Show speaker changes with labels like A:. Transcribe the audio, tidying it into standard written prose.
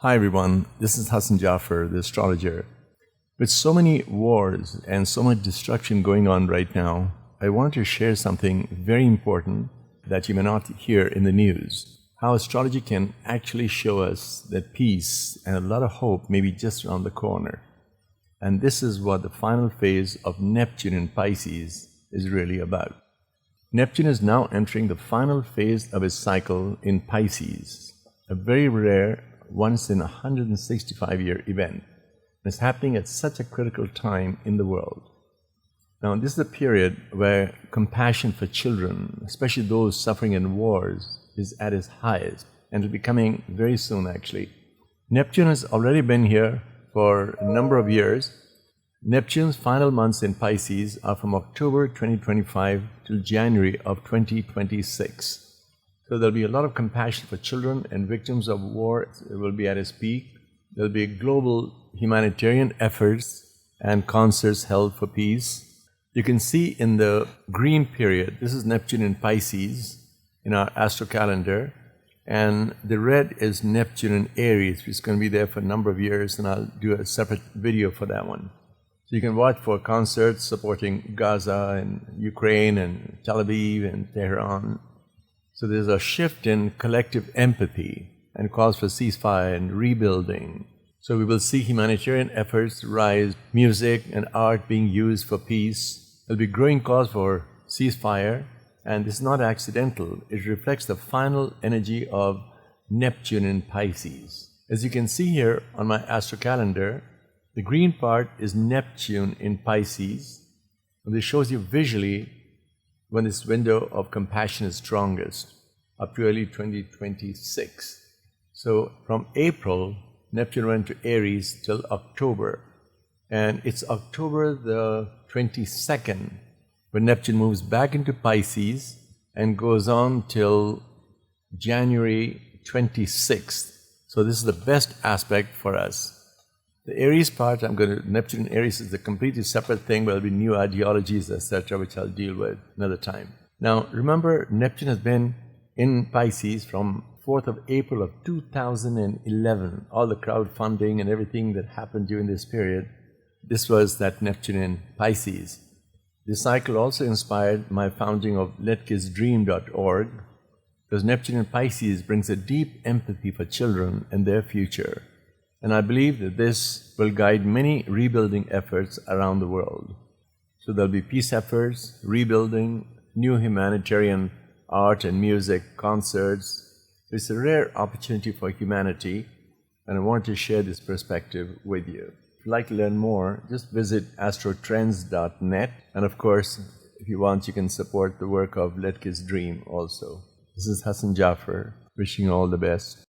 A: Hi everyone, this is Hassan Jaffer, the astrologer. With so many wars and so much destruction going on right now, I want to share something very important that you may not hear in the news. How astrology can actually show us that peace and a lot of hope may be just around the corner. And this is what the final phase of Neptune in Pisces is really about. Neptune is now entering the final phase of its cycle in Pisces, a very rare once in a 165-year event. It's happening at such a critical time in the world. Now, this is a period where compassion for children, especially those suffering in wars, is at its highest, and it'll be coming very soon actually. Neptune has already been here for a number of years. Neptune's final months in Pisces are from October 2025 till January of 2026. So there'll be a lot of compassion for children and victims of war. It will be at its peak. There'll be global humanitarian efforts and concerts held for peace. You can see in the green period, this is Neptune in Pisces in our astro calendar, and the red is Neptune in Aries, which is going to be there for a number of years, and I'll do a separate video for that one. So you can watch for concerts supporting Gaza and Ukraine and Tel Aviv and Tehran. So there's a shift in collective empathy and calls for ceasefire and rebuilding. So we will see humanitarian efforts rise, music and art being used for peace. There'll be growing calls for ceasefire, and this is not accidental. It reflects the final energy of Neptune in Pisces. As you can see here on my astro calendar, the green part is Neptune in Pisces, and this shows you visually when this window of compassion is strongest, up to early 2026. So from April, Neptune went to Aries till October. And it's October the 22nd when Neptune moves back into Pisces and goes on till January 26th. So this is the best aspect for us. The Aries part, Neptune in Aries is a completely separate thing. There'll be new ideologies, etc., which I'll deal with another time. Now, remember, Neptune has been in Pisces from 4th of April of 2011. All the crowdfunding and everything that happened during this period, this was that Neptune in Pisces. This cycle also inspired my founding of letkisdream.org, because Neptune in Pisces brings a deep empathy for children and their future. And I believe that this will guide many rebuilding efforts around the world. So there'll be peace efforts, rebuilding, new humanitarian art and music, concerts. It's a rare opportunity for humanity, and I want to share this perspective with you. If you'd like to learn more, just visit astrotrends.net. And of course, if you want, you can support the work of Letkis Dream also. This is Hassan Jaffer, wishing you all the best.